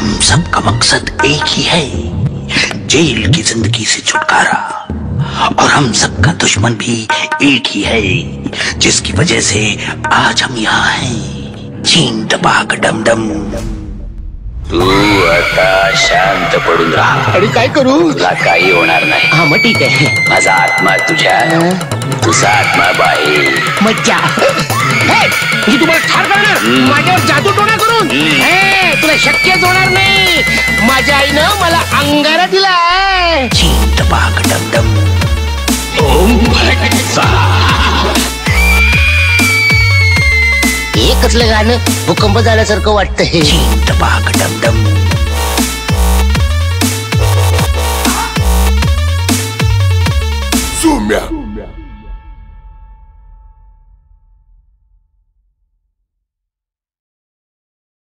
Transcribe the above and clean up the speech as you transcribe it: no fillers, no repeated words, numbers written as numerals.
हम सबका मकसद एक ही है, जेल की जिंदगी से छुटकारा। और हम सबका दुश्मन भी एक ही है, जिसकी वजह से आज हम यहाँ हैं। चीन टपाक डम डम। तू आता शांत पडून राहा। आणि काय करू? तुला काही होणार नाही. हा मग ठीक आहे. माझा आत्मा तुझ्या, तुझा आत्मा बाहेर. मज्जा. मी तुम्हाला ठार करणार माझ्यावर जादूटोणा करून. तुला शक्यच होणार नाही. माझ्या आईनं मला अंगारा दिलाय. चीन टपाक डम डम. हे कसलं गाणं भूकंप झाल्यासारखं वाटतंय. चीन टपाक डम डम. Sumia.